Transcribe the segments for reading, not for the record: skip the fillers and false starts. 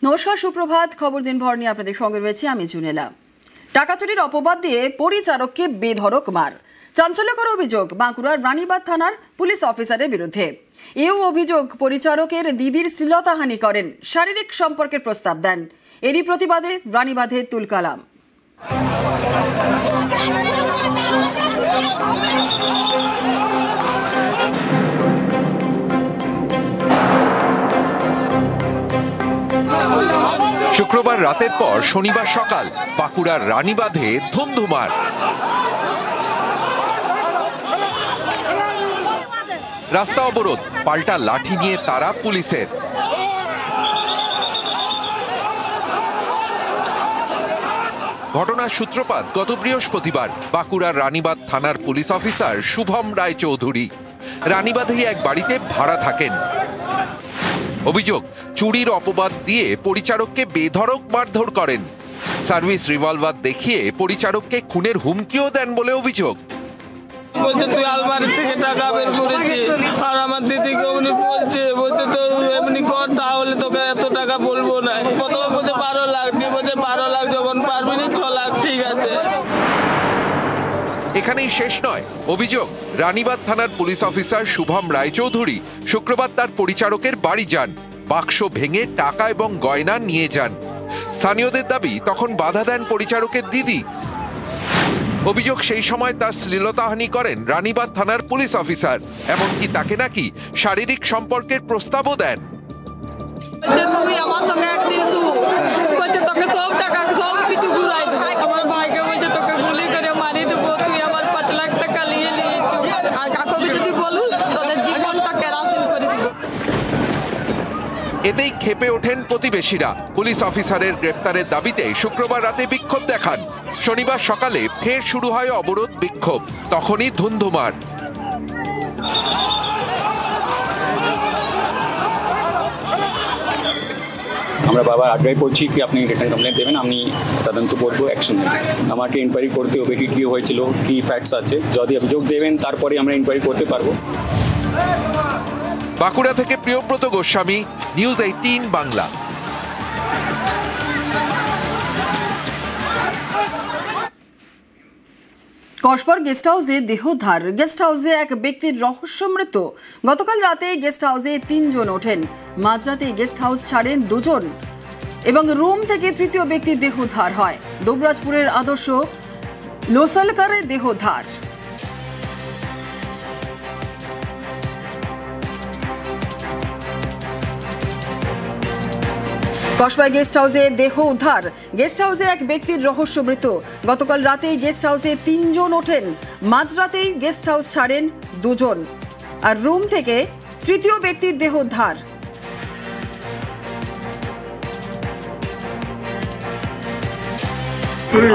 নমস্কার, সুপ্রভাত। খবর দিনভর নিয়ে আপনাদের সঙ্গে রয়েছে আমি জুনেলা। টাকা চুরির অপবাদ দিয়ে পরিচারককে বেধড়ক মার। চাঞ্চল্যকর অভিযোগ বাঁকুড়ার রানীবাঁধ থানার পুলিশ অফিসারের বিরুদ্ধে। এও অভিযোগ পরিচারকের দিদির শ্লীলতাহানি করেন, শারীরিক সম্পর্কের প্রস্তাব দেন। এরই প্রতিবাদে রানীবাঁধে তুলকালাম। শুক্রবার রাতের পর শনিবার সকাল বাঁকুড়ার রানীবাঁধে ধুন্ধুমার। রাস্তা অবরোধ, পাল্টা লাঠি নিয়ে তারা পুলিশের। ঘটনার সূত্রপাত গত বৃহস্পতিবার বাঁকুড়ার রানীবাঁধ থানার পুলিশ অফিসার শুভম রায়চৌধুরী রানীবাঁধেই এক বাড়িতে ভাড়া থাকেন। অভিযোগ, চুরির অপবাদ দিয়ে পরিচারককে বেধড়ক মারধর করেন। সার্ভিস রিভলভার দেখিয়ে পরিচারককে খুনের হুমকিও দেন বলে অভিযোগ। বলছে তুই আলমারি থেকে টাকা বের করেছিস, আর আমার দিদিকে উনি বলছে তো এমনি কর, তাহলে তোকে এত টাকা বলবো না। প্রথমে বলছে 12 লাখ, দিয়ে বলছে 12 লাখ যখন পারবি না 6 লাখ, ঠিক আছে। এখানেই শেষ নয়। অভিযোগ, রানীবাঁধ থানার পুলিশ অফিসার শুভম রায়চৌধুরী শুক্রবার তার পরিচারকের বাড়ি যান, বাক্স ভেঙে টাকা এবং গয়না নিয়ে যান। স্থানীয়দের দাবি তখন বাধা দেন পরিচারকের দিদি। অভিযোগ, সেই সময় তার শ্লীলতাহানি করেন রানীবাঁধ থানার পুলিশ অফিসার, এমনকি তাকে নাকি শারীরিক সম্পর্কের প্রস্তাবও দেন। তুই আমার সঙ্গে একদিন বলছে তোকে সব টাকা সব কিছু ঘুরাই দেবো, আমার ভাইকে বলছে তোকে গুলি করে মারি দেবো, তুই আমার 5 লাখ টাকা নিয়ে নিয়েছিস, আর কাকুকে যদি বলুস তোদের জীবনটা কেরাসিন করে দিব। এতেই ক্ষেপে ওঠেন প্রতিবেশীরা। পুলিশ অফিসারের গ্রেফতারের দাবিতে শুক্রবার রাতে বিক্ষোভ দেখান। শনিবার সকালে ফের শুরু হয় অবরোধ বিক্ষোভ, তখনই ধুন্ধুমার। আমরা বাবার আগ্রহ করছি কি আপনি রিটার্ন কমপ্লেন দেবেন, আমি তদন্ত করবো, অ্যাকশন নেব। আমাকে ইনকোয়ারি করতে হবে কি হয়েছিল, কি ফ্যাক্টস আছে, যদি অভিযোগ দেবেন তারপরে আমরা ইনকোয়ারি করতে পারবো। বাঁকুড়া থেকে প্রিয়ব্রত গোস্বামী, নিউজ 18 বাংলা। কসবার গেস্ট হাউসে দেহোদ্ধার। গেস্ট হাউসে এক ব্যক্তির রহস্য মৃত্যু। গতকাল রাতে গেস্ট হাউসে 3 জন ওঠেন, মাঝরাতে গেস্ট হাউস ছাড়েন 2 জন এবং রুম থেকে তৃতীয় ব্যক্তির দেহোদ্ধার হয়। দুবরাজপুরের আদর্শ লোসালকারের দেহোদ্ধার। কসবা গেস্ট হাউসে দেহ উদ্ধার। গেস্ট হাউসে এক ব্যক্তির রহস্য মৃত্যু। গতকাল রাতেই গেস্ট হাউসে 3 জন ওঠেন, মাঝরাতেই গেস্ট হাউস ছাড়েন 2 জন আর রুম থেকে তৃতীয় ব্যক্তির দেহ উদ্ধার।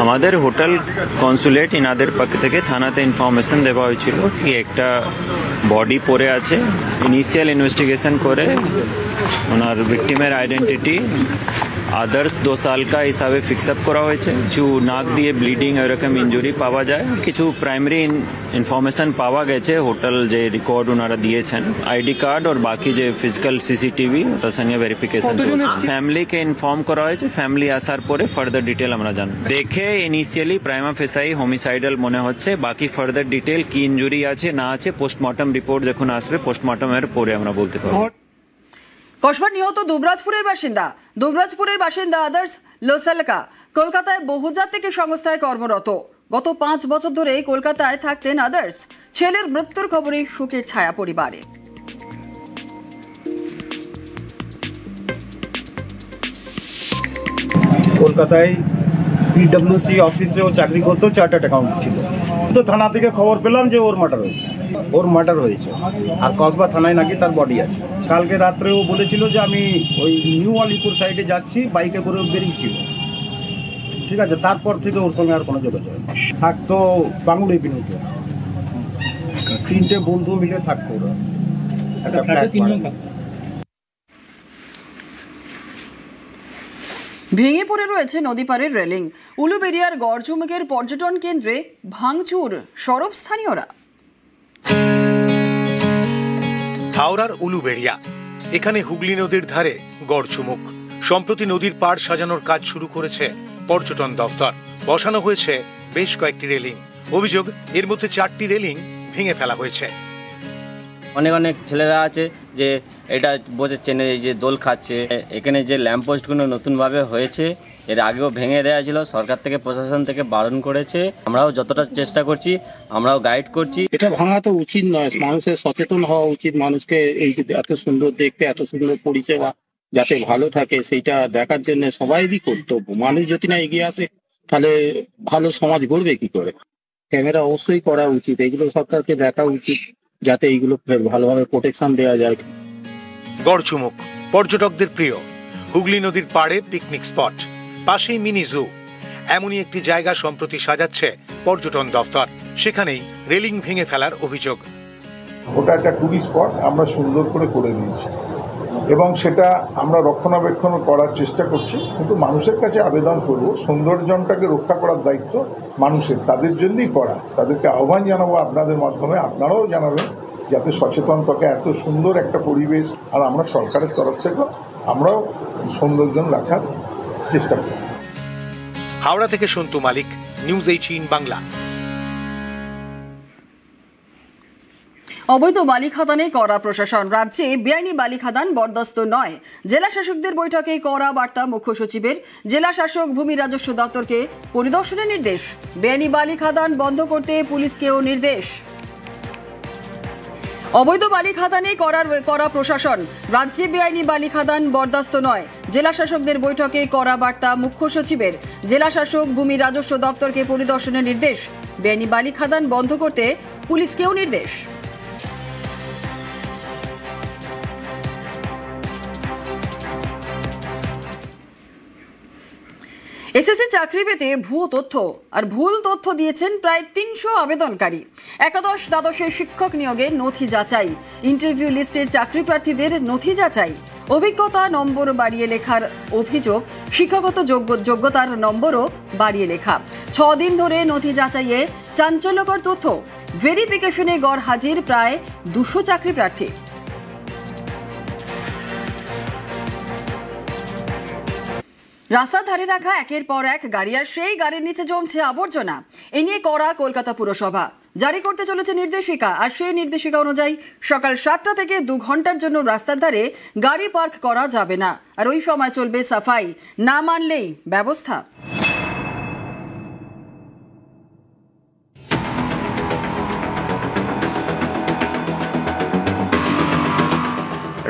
আমাদের হোটেল কনসুলেট ইনাদের পক্ষ থেকে থানাতে ইনফরমেশন দেওয়া হয়েছিল কি একটা বডি পড়ে আছে। ইনিশিয়াল ইনভেস্টিগেশন করে ওনার ভিকটিমের আইডেন্টিটি আদার্স 2 সাল কা হিসাবে ফিক্স আপ করা হয়েছে। কিছু নাক দিয়ে ব্লিডিং এরকম ইঞ্জুরি পাওয়া যায়, কিছু প্রাইমারি ইনফরমেশন পাওয়া গেছে হোটেল যে রেকর্ড ওনারা দিয়েছেন, আইডি কার্ড আর বাকি যে ফিজিক্যাল সিসিটিভি ওটার সঙ্গে ভেরিফিকেশন। ফ্যামিলিকে ইনফর্ম করা হয়েছে, ফ্যামিলি আসার পরে ফার্দার ডিটেল আমরা জানবো। দেখে ইনিশিয়ালি প্রাইমা ফেসাই হোমিসাইডাল মনে হচ্ছে, বাকি ফার্দার ডিটেল কি ইঞ্জুরি আছে না আছে পোস্টমর্টম রিপোর্ট যখন আসবে পোস্টমর্টমের পরে আমরা বলতে পারবো। কসবার নিহত দুবরাজপুরের বাসিন্দা আদার্স লোসালকা কলকাতায় বহুজাতিক সংস্থায় কর্মরত। গত 5 বছর ধরে কলকাতায় থাকতেন আদার্স। ছেলের মৃত্যুর খবরে শোকের ছায়া পরিবারে। কলকাতায় পিডব্লিউসি অফিসে ও চাকরি করতো, চার্টার্ড অ্যাকাউন্ট ছিল। তো থানা থেকে খবর পেলাম যে ওর মার্ডার হয়েছে আর কসবা থানায় নাকি তার বডি আছে। কালকে রাত্রে ও বলেছিল যে আমি ওই নিউ আলিপুর সাইডে যাচ্ছি, বাইকে করে বেরিয়েছিল, ঠিক আছে। তারপর থেকে ওর সঙ্গে আর কোনো যোগাযোগ নেই। থাকতো বাঙুর এভিনিউতে, 3টে বন্ধু মিলে থাকতো ওরা। ভেঙে পড়ে রয়েছে নদীপাড়ের রেলিং। উলুবেড়িয়ার গড়চুমুকের পর্যটন কেন্দ্রে ভাঙচুর, সরব স্থানীয়রা। হাওড়ার উলুবেড়িয়া, এখানে হুগলি নদীর ধারে গড়চুমুক। সম্প্রতি নদীর পাড় সাজানোর কাজ শুরু করেছে পর্যটন দফতর। বসানো হয়েছে বেশ কয়েকটি রেলিং। অভিযোগ, এর মধ্যে 4টি রেলিং ভেঙে ফেলা হয়েছে। অনেক ছেলেরা আছে যে এটা বসে চেনে, এই যে দোল খাচ্ছে। এখানে যে ল্যাম্পপোস্টগুলো নতুনভাবে হয়েছে, এর আগেও ভেঙে দেওয়া ছিল, সরকার থেকে প্রশাসন থেকে বারণ করেছে। আমরাও যতটা চেষ্টা করছি, আমরাও গাইড করছি। এটা ভাঙা তো উচিত নয়, মানুষের সচেতন হওয়া উচিত। মানুষকে এই এত সুন্দর দেখতে, এত সুন্দর পরিষেবা যাতে ভালো থাকে সেইটা দেখার জন্য সবাইরই কর্তব্য। মানুষ যদি না এগিয়ে আসে তাহলে ভালো সমাজ গড়বে কি করে? ক্যামেরা অবশ্যই করা উচিত, এগুলো সরকারকে দেখা উচিত যাতে এইগুলো ভালোভাবে প্রোটেকশন দেওয়া যায়। গড়চুমুক পর্যটকদের প্রিয় হুগলি নদীর পাড়ে পিকনিক স্পট, পাশেই মিনি জু। এমনই একটি জায়গা সম্প্রতি সাজাচ্ছে পর্যটন দফতর। সেখানেই রেলিং ভেঙে ফেলার অভিযোগ। ওটা একটা টুরিস্ট স্পট আমরা সুন্দর করে দিয়েছি এবং সেটা আমরা রক্ষণাবেক্ষণ করার চেষ্টা করছি। কিন্তু মানুষের কাছে আবেদন করব, সৌন্দর্যটাকে রক্ষা করার দায়িত্ব মানুষের, তাদের জন্যই করা। তাদেরকে আহ্বান জানাবো আপনাদের মাধ্যমে, আপনারাও জানাবেন যাতে সচেতন থাকে। এত সুন্দর একটা পরিবেশ, আর আমরা সরকারের তরফ থেকে আমরাও সৌন্দর্য রাখার চেষ্টা করি। হাওড়া থেকে সন্তু মালিক, নিউজ 18 বাংলা। অবৈধ বালি খাদানে কড়া প্রশাসন, রাজ্যে বেআইনি বালি খাদান বরদাস্ত নয়। জেলা শাসকদের বৈঠকে কড়া বার্তা মুখ্য সচিবের। জেলা শাসক ভূমি রাজস্ব দপ্তরকে পরিদর্শনের নির্দেশ। বেআইনি বালি খাদান বন্ধ করতে পুলিশকেও নির্দেশ। অবৈধ বালি খাদানে কড়া প্রশাসন, রাজ্যে বেআইনি বালি খাদান বরদাস্ত নয়। জেলা শাসকদের বৈঠকে কড়া বার্তা মুখ্য সচিবের। জেলা শাসক ভূমি রাজস্ব দপ্তরকে পরিদর্শনের নির্দেশ। বেআইনি বালি খাদান বন্ধ করতে পুলিশকেও নির্দেশ। এসএসসি চাকরি পেতে ভুয়ো তথ্য আর ভুল তথ্য দিয়েছেন প্রায় 300 আবেদনকারী। একাদশ দ্বাদশের শিক্ষক নিয়োগে নথি যাচাই, ইন্টারভিউ লিস্টের চাকরি প্রার্থীদের নথি যাচাই, অভিজ্ঞতা নম্বর বাড়িয়ে লেখার অভিযোগ, শিক্ষাগত যোগ্যতার নম্বরও বাড়িয়ে লেখা। 6 দিন ধরে নথি যাচাইয়ে চাঞ্চল্যকর তথ্য। ভেরিফিকেশনে গড় হাজির প্রায় 200 চাকরি প্রার্থী। রাস্তার ধারে রাখা একের পর এক গাড়ি, আর সেই গাড়ির নিচে জমছে আবর্জনা। এ নিয়ে কড়া কলকাতা পুরসভা জারি করতে চলেছে নির্দেশিকা। আর সেই নির্দেশিকা অনুযায়ী সকাল 7টা থেকে 2 ঘন্টার জন্য রাস্তার ধারে গাড়ি পার্ক করা যাবে না, আর ওই সময় চলবে সাফাই, না মানলেই ব্যবস্থা।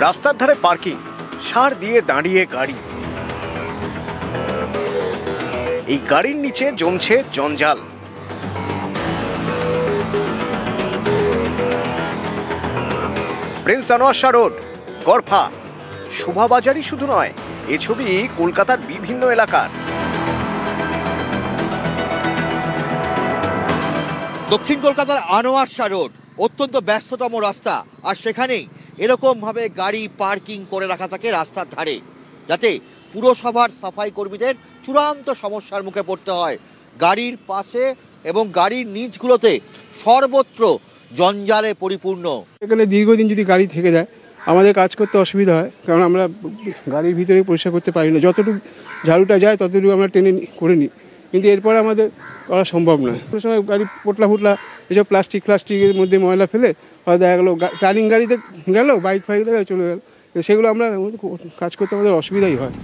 রাস্তার ধারে পার্কিং, সার দিয়ে দাঁড়িয়ে গাড়ি, এই গাড়ির নিচে জমছে জঞ্জাল। প্রিন্স আনোয়ার শাহ রোড, গড়ফা, শোভাবাজারই শুধু নয়, এ ছবি কলকাতার বিভিন্ন এলাকার। দক্ষিণ কলকাতার আনোয়ার শাহ রোড অত্যন্ত ব্যস্ততম রাস্তা, আর সেখানেই এরকম ভাবে গাড়ি পার্কিং করে রাখা থাকে রাস্তার ধারে, যাতে পুরসভার সাফাই কর্মীদের চূড়ান্ত সমস্যার মুখে পড়তে হয়। গাড়ির পাশে এবং গাড়ির নিচগুলোতে সর্বত্র জঞ্জালে পরিপূর্ণ। এখানে দীর্ঘদিন যদি গাড়ি থেকে যায় আমাদের কাজ করতে অসুবিধা হয়, কারণ আমরা গাড়ির ভিতরে পরিষ্কার করতে পারি না। যতটুকু ঝাড়ুটা যায় ততটুকু আমরা টেনে করে নিই, কিন্তু এরপরে আমাদের করা সম্ভব নয়। কোনো সময় গাড়ি পোটলা এসব প্লাস্টিকের মধ্যে ময়লা ফেলে দেখা গেলো টার্নিং গাড়িতে গেল, বাইক চলে গেল, সেগুলো আমরা কাজ করতে আমাদের অসুবিধাই হয়।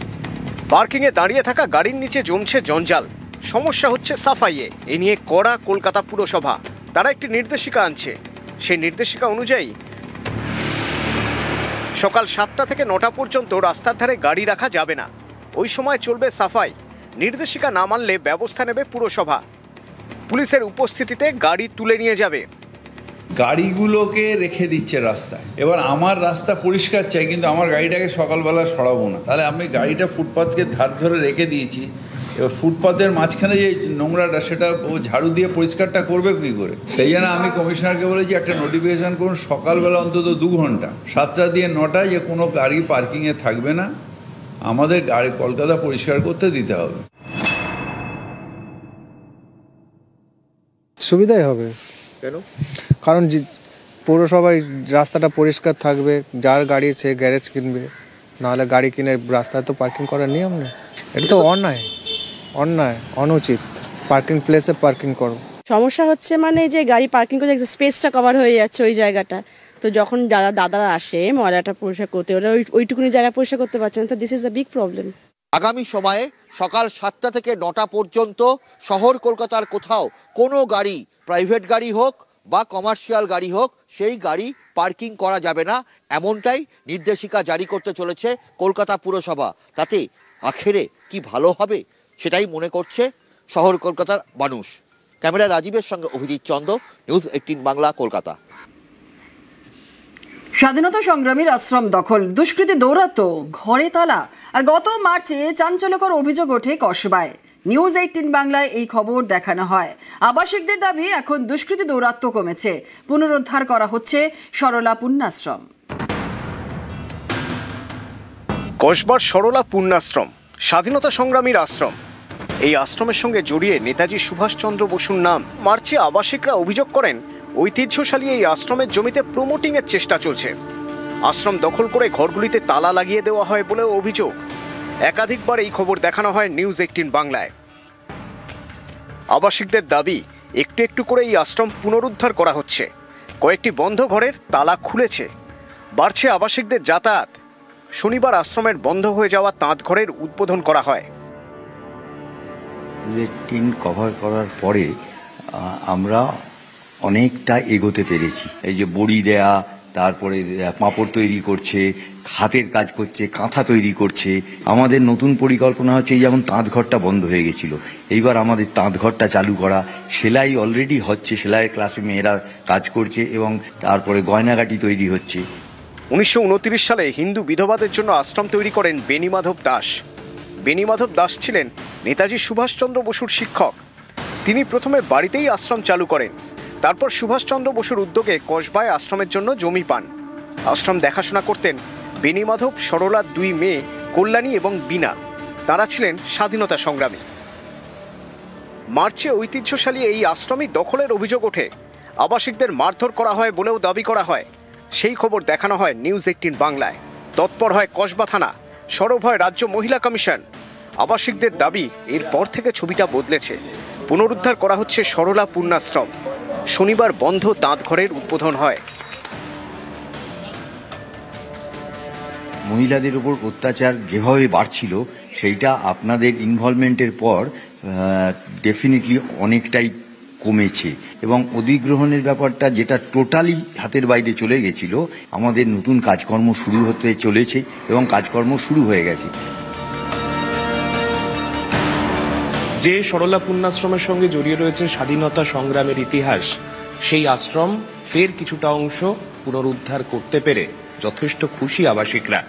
পার্কিংয়ে দাঁড়িয়ে থাকা গাড়ির নিচে জমছে জঞ্জাল, সমস্যা হচ্ছে সাফাইয়ে। এ নিয়ে কড়া কলকাতা পুরসভা, তারা একটি নির্দেশিকা আনছে। সেই নির্দেশিকা অনুযায়ী সকাল 7টা থেকে 9টা পর্যন্ত রাস্তার ধারে গাড়ি রাখা যাবে না, ওই সময় চলবে সাফাই। নির্দেশিকা না মানলে ব্যবস্থা নেবে পুরসভা। পুলিশের উপস্থিতিতে গাড়ি তুলে নিয়ে যাবে। গাড়িগুলোকে রেখে দিচ্ছে রাস্তায়। এবার আমার রাস্তা পরিষ্কার চাই, কিন্তু আমার গাড়িটাকে সকালবেলা সরাবো না, তাহলে আমি গাড়িটা ফুটপাথকে ধার ধরে রেখে দিয়েছি। এবার ফুটপাথের মাঝখানে যে নোংরাটা সেটা ও ঝাড়ু দিয়ে পরিষ্কারটা করবে কী করে? সেই জন্য আমি কমিশনারকে বলেছি একটা নোটিফিকেশান করুন সকালবেলা অন্তত 2 ঘন্টা, 7টা দিয়ে 9টায়, যে কোনো গাড়ি পার্কিংয়ে থাকবে না, আমাদের গাড়ি কলকাতা পরিষ্কার করতে দিতে হবে। সুবিধাই হবে। কেন? কারণ পৌরসভায় রাস্তাটা পরিষ্কার থাকবে, যার গাড়ি সে গ্যারেজ কিনবে, নাহলে গাড়ি কিনে রাস্তায় তো পার্কিং করার নিয়ম নেই। এটা তো অন্যায় অনুচিত। পার্কিং প্লেসে পার্কিং করো। সমস্যা হচ্ছে মানে যে গাড়ি পার্কিং করে স্পেসটা কভার হয়ে যাচ্ছে ওই জায়গাটা, তো যখন যারা দাদারা আসে ময়লাটা পরিষ্কার করতে ওরা ওইটুকুনি জায়গা পরিষ্কার করতে পারছেন, তো this is a big problem. আগামী সময়ে সকাল 7টা থেকে 9টা পর্যন্ত শহর কলকাতার কোথাও কোনো গাড়ি, প্রাইভেট গাড়ি হোক বা কমার্শিয়াল গাড়ি হোক, সেই গাড়ি পার্কিং করা যাবে না, এমনটাই নির্দেশিকা জারি করতে চলেছে কলকাতা পুরসভা। তাতে আখেরে কি ভালো হবে সেটাই মনে করছে শহর কলকাতার মানুষ। ক্যামেরা রাজীবের সঙ্গে অভিজিৎ চন্দ, নিউজ 18 বাংলা, কলকাতা। স্বাধীনতা সংগ্রামীর আশ্রম দখল, দুষ্কৃতী দৌরাত্ম্য, ঘরে তালা, আর গত মার্চে চাঞ্চল্যকর অভিযোগ ওঠে কসবায়। নিউজ 18 বাংলায় এই খবর দেখানো হয়। আবাসিকদের দাবি এখন দুষ্কৃতী দৌরাত্ম্য কমেছে, পুনরুদ্ধার করা হচ্ছে সরলা পুণ্যাশ্রম। কসবার সরলা পুণ্যাশ্রম স্বাধীনতা সংগ্রামীর আশ্রম। এই আশ্রমের সঙ্গে জড়িয়ে নেতাজি সুভাষচন্দ্র বসুর নাম। মার্চে আবাসিকরা অভিযোগ করেন ঐতিহ্যশালী এই আশ্রমের জমিতে প্রমোটিং এর চেষ্টা চলছে। আশ্রম দখল করে ঘরগুলিতে তালা লাগিয়ে দেওয়া হয় বলেও অভিযোগ। একাধিকবার এই খবর দেখানো হয় নিউজ 18 বাংলায়। আবাসিকদের দাবি একটু একটু করে এই আশ্রম পুনরুদ্ধার করা হচ্ছে। কয়েকটি বন্ধ ঘরের তালা খুলেছে, বাড়ছে আবাসিকদের যাতায়াত। শনিবার আশ্রমের বন্ধ হয়ে যাওয়া তাঁত ঘরের উদ্বোধন করা হয়। টিন কভার করার পরে আমরা অনেকটা এগোতে পেরেছি। এই যে বড়ি দেয়া, তারপরে পাঁপড় তৈরি করছে, হাতের কাজ করছে, কাঁথা তৈরি করছে। আমাদের নতুন পরিকল্পনা হচ্ছে, এই যেমন তাঁত ঘরটা বন্ধ হয়ে গেছিল, এইবার আমাদের তাঁত ঘরটা চালু করা। সেলাই অলরেডি হচ্ছে, সেলাইয়ের ক্লাসে মেয়েরা কাজ করছে এবং তারপরে গয়নাগাটি তৈরি হচ্ছে। 1929 সালে হিন্দু বিধবাদের জন্য আশ্রম তৈরি করেন বেণীমাধব দাস। বেণীমাধব দাস ছিলেন নেতাজি সুভাষচন্দ্র বসুর শিক্ষক। তিনি প্রথমে বাড়িতেই আশ্রম চালু করেন, তারপর সুভাষচন্দ্র বসুর উদ্যোগে কসবায় আশ্রমের জন্য জমি পান। আশ্রম দেখাশোনা করতেন বেণীমাধব সরলার 2 মেয়ে কল্যাণী এবং বীণা। তারা ছিলেন স্বাধীনতা সংগ্রামী। মার্চে ঐতিহ্যশালী এই আশ্রমই দখলের অভিযোগ ওঠে। আবাসিকদের মারধর করা হয় বলেও দাবি করা হয়। সেই খবর দেখানো হয় নিউজ 18 বাংলায়। তৎপর হয় কসবা থানা, সরব হয় রাজ্য মহিলা কমিশন। আবাসিকদের দাবি এরপর থেকে ছবিটা বদলেছে। পুনরুদ্ধার করা হচ্ছে সরলা পুণ্যাশ্রম। শনিবার বন্ধ তাঁত ঘরের উদ্বোধন হয়। মহিলাদের উপর অত্যাচার যেভাবে বাড়ছিল, সেইটা আপনাদের ইনভলভমেন্টের পর ডেফিনেটলি অনেকটাই কমেছে এবং অধিগ্রহণের ব্যাপারটা যেটা টোটালি হাতের বাইরে চলে গেছিল, আমাদের নতুন কাজকর্ম শুরু হতে চলেছে এবং কাজকর্ম শুরু হয়ে গেছে। যে সরলা পুণ্যাশ্রমের সঙ্গে জড়িয়ে রয়েছে স্বাধীনতা সংগ্রামের ইতিহাস, সেই আশ্রম ফের কিছুটা অংশ পুনরুদ্ধার করতে পেরে যথেষ্ট খুশি আবাসিকরা।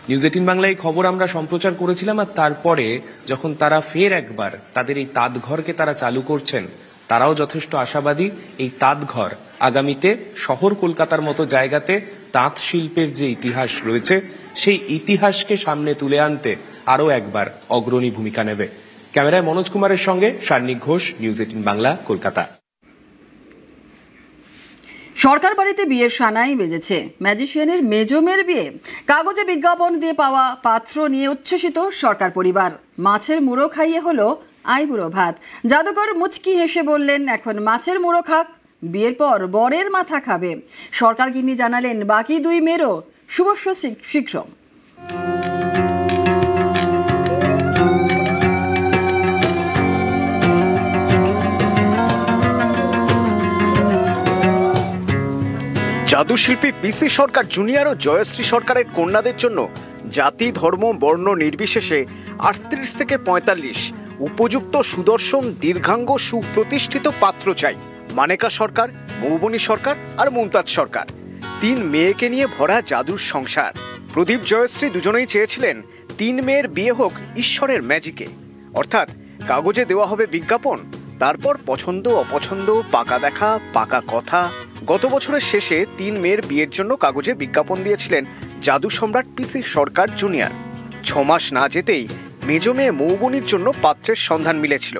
নিউজ 18 বাংলায় খবর আমরা সম্প্রচার করেছিলাম, আর তারপরে যখন তারা ফের একবার তাদের এই তাঁত ঘরকে তারা চালু করছেন, তারাও যথেষ্ট আশাবাদী এই তাঁত ঘর আগামীতে শহর কলকাতার মতো জায়গাতে তাঁত শিল্পের যে ইতিহাস রয়েছে, সেই ইতিহাসকে সামনে তুলে আনতে আরও একবার অগ্রণী ভূমিকা নেবে। ক্যামেরায় মনোজ কুমারের সঙ্গে সার্নিক ঘোষ, নিউজ 18 বাংলা, কলকাতা। সরকার বাড়িতে বিয়ের সানাই বেজেছে। ম্যাজিশিয়ানের মেজমের বিয়ে। কাগজে বিজ্ঞাপন দিয়ে পাওয়া পাত্র নিয়ে উচ্ছ্বসিত সরকার পরিবার। মাছের মুড়ো খাইয়ে হলো আইবুড়ো ভাত। জাদুকর মুচকি হেসে বললেন, এখন মাছের মুড়ো খাক, বিয়ের পর বরের মাথা খাবে। সরকার গিন্নি জানালেন বাকি 2 মেয়েরও শুভস্য শীঘ্র। জাদুশিল্পী পিসি সরকার জুনিয়র ও জয়শ্রী সরকারের কন্যাদের জন্য জাতি, ধর্ম, বর্ণ নির্বিশেষে 38 থেকে 45 উপযুক্ত, সুদর্শন, দীর্ঘাঙ্গ, সুপ্রতিষ্ঠিত পাত্র চাই। মানেকা সরকার, মৌবনী সরকার আর মুমতাজ সরকার, 3 মেয়েকে নিয়ে ভরা জাদুর সংসার। প্রদীপ, জয়শ্রী দুজনেই চেয়েছিলেন 3 মেয়ের বিয়ে হোক ঈশ্বরের ম্যাজিকে, অর্থাৎ কাগজে দেওয়া হবে বিজ্ঞাপন, তারপর পছন্দ অপছন্দ, পাকা দেখা, পাকা কথা। গত বছরের শেষে 3 মেয়ের বিয়ের জন্য কাগজে বিজ্ঞাপন দিয়েছিলেন জাদু সম্রাট পিসি সরকার জুনিয়র। 6 মাস না যেতেই মেজ মেয়ে মৌবনির জন্য পাত্রের সন্ধান মিলেছিল।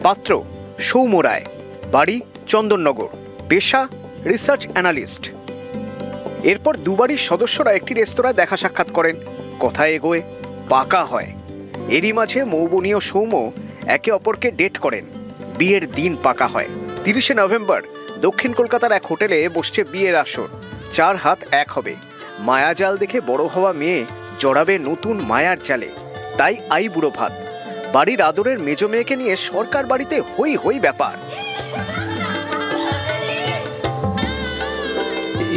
পাত্র সৌম্য রায়, বাড়ি চন্দননগর, পেশা রিসার্চ অ্যানালিস্ট। এরপর দুবারই সদস্যরা একটি রেস্তোরাঁয় দেখা সাক্ষাৎ করেন, কথা এগোয়, পাকা হয়। এরই মাঝে মৌবনী ও সৌম্য একে অপরকে ডেট করেন, বিয়ের দিন পাকা হয়। 30শে নভেম্বর দক্ষিণ কলকাতার এক হোটেলে বসছে বিয়ের আসর। 4 হাত এক হবে। মায়াজাল দেখে বড় হওয়া মেয়ে জড়াবে নতুন মায়ার জালে, তাই আই বুড়ো ভাত। বাড়ির আদরের মেজ মেয়েকে নিয়ে সরকার বাড়িতে হই হই ব্যাপার।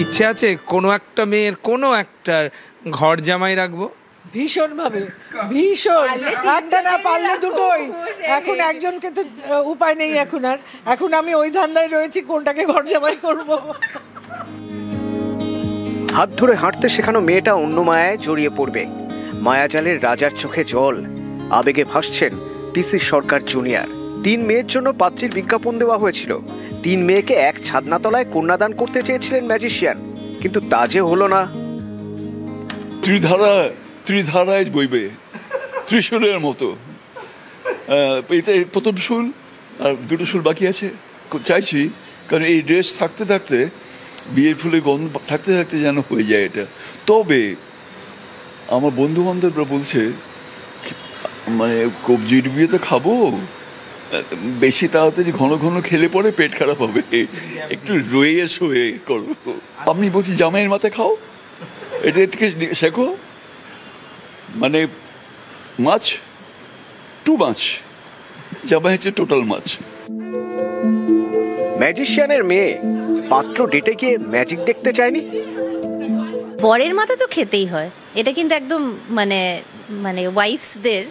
ইচ্ছে আছে কোনো একটা মেয়ের কোনো একটার ঘর জামাই রাখবো, ভীষণ ভাবে, ভীষণ। একটা না পারলে দুটোই। এখন একজনকে তো উপায় নেই এখন আমি ওই ধান্দায় রয়েছি কোনটাকে ঘর জামাই করবো। হাত ধরে হাঁটতে শেখানো মেয়েটা অন্য মায়ায় জড়িয়ে পড়বে। মায়াজালের রাজার চোখে জল, আবেগে ভাসছেন পিসি সরকার জুনিয়র। 3 মেয়ের জন্য পাত্রীর বিজ্ঞাপন দেওয়া হয়েছিল। 3 মেয়েকে এক ছাদনাতলায় কন্যাদান করতে চেয়েছিলেন ম্যাজিশিয়ান, কিন্তু তা যে হলো না। ত্রিধারায় বইবে, ত্রিশূলের মতো। এতে প্রথম শুল আর 2টো শুল বাকি আছে। চাইছি, কারণ এই ড্রেস থাকতে থাকতে, বিয়ের ফুলে গন্ধ থাকতে থাকতে যেন হয়ে যায় এটা। তবে আমার বন্ধু বান্ধবরা বলছে, মানে কবজির বিয়ে তো খাবো, বেশি তাড়াতাড়ি ঘন ঘন খেলে পরে পেট খারাপ হবে, একটু রয়ে শুয়ে করবো। আপনি বলছি জামাইয়ের মাথায় খাও, এটা থেকে শেখো। মানে মাছ, 2 মাছ, জামাই হচ্ছে টোটাল মাছ। ম্যাজিশিয়ানের মেয়ে পাত্র ডেটে গিয়ে ম্যাজিক দেখতে চায়নি। বরের মাথা তো খেতেই হয়, এটা কিন্তু একদম মানে ওয়াইফসদের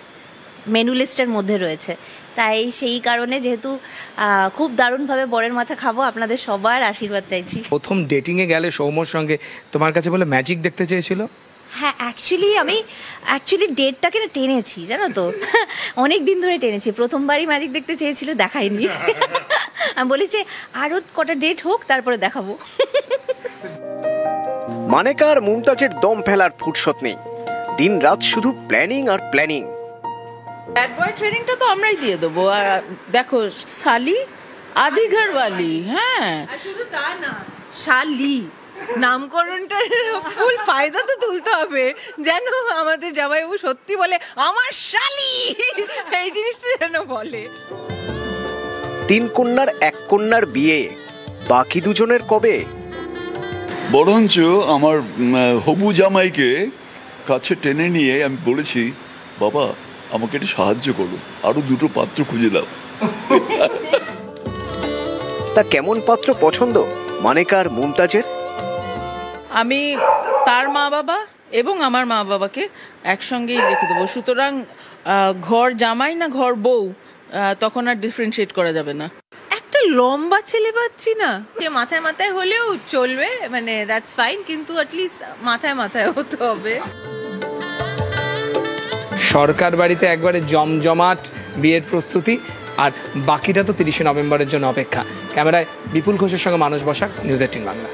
মেনু লিস্টের মধ্যে রয়েছে। তাই সেই কারণে যেহেতু খুব দারুণভাবে বরের মাথা খাবো, আপনাদের সবার আশীর্বাদ চাইছি। প্রথম ডেটিংয়ে গেলে সৌম্যর সঙ্গে তোমার কাছে বলে ম্যাজিক দেখতে চেয়েছিল। হ্যাঁ, আমি ডেটটাকে না টেনেছি, জানো তো, অনেক দিন ধরে টেনেছি। প্রথমবারই ম্যাজিক দেখতে চেয়েছিল, দেখায়নি। আমি বলেছি আরো কটা ডেট হোক, তারপরে দেখাবো। মানেকা আর মুমতাজের দম ফেলার ফুরসত নেই, দিন রাত শুধু প্ল্যানিং আর প্ল্যানিং। ব্যাড বয় ট্রেনিংটা তো আমরাই দিয়ে দেবো। আর দেখো, শালি আদি ঘরওয়ালি, হ্যাঁ, শুধু তা না, শালি নামকরণটার ফুল ফায়দা তো তুলতে হবে, যেন আমাদের জামাইবাবু সত্যি বলে আমার শালি, এই জিনিসটা যেন বলে। 3 কন্যার 1 কন্যার বিয়ে, বাকি 2জনের কবে? বরঞ্চ আমার হবু জামাইকে কাছে টেনে নিয়ে আমি বলেছি, বাবা আমাকে একটু সাহায্য করো, আরো 2টো পাত্র খুঁজে দাও। তা কেমন পাত্র পছন্দ মানেকা আর মুমতাজের? আমি তার মা বাবা এবং আমার মা বাবাকে একসঙ্গেই রেখে দেবো, সুতরাং ঘর জামাই না ঘর বউ তখন আর ডিফারেন্সিয়েট করা যাবে না। একটা লম্বা ছেলে পাচ্ছি না, যে মাথায় মাথায় হলেও চলবে, মানে দ্যাটস ফাইন, কিন্তু অ্যাটলিস্ট মাথায় মাথায় হতে হবে। সরকার বাড়িতে একবারে জমজমাট বিয়ের প্রস্তুতি, আর বাকিটা তো 30শে নভেম্বরের জন্য অপেক্ষা। ক্যামেরায় বিপুল ঘোষের সঙ্গে মানস বসাক, নিউজ 18 বাংলা।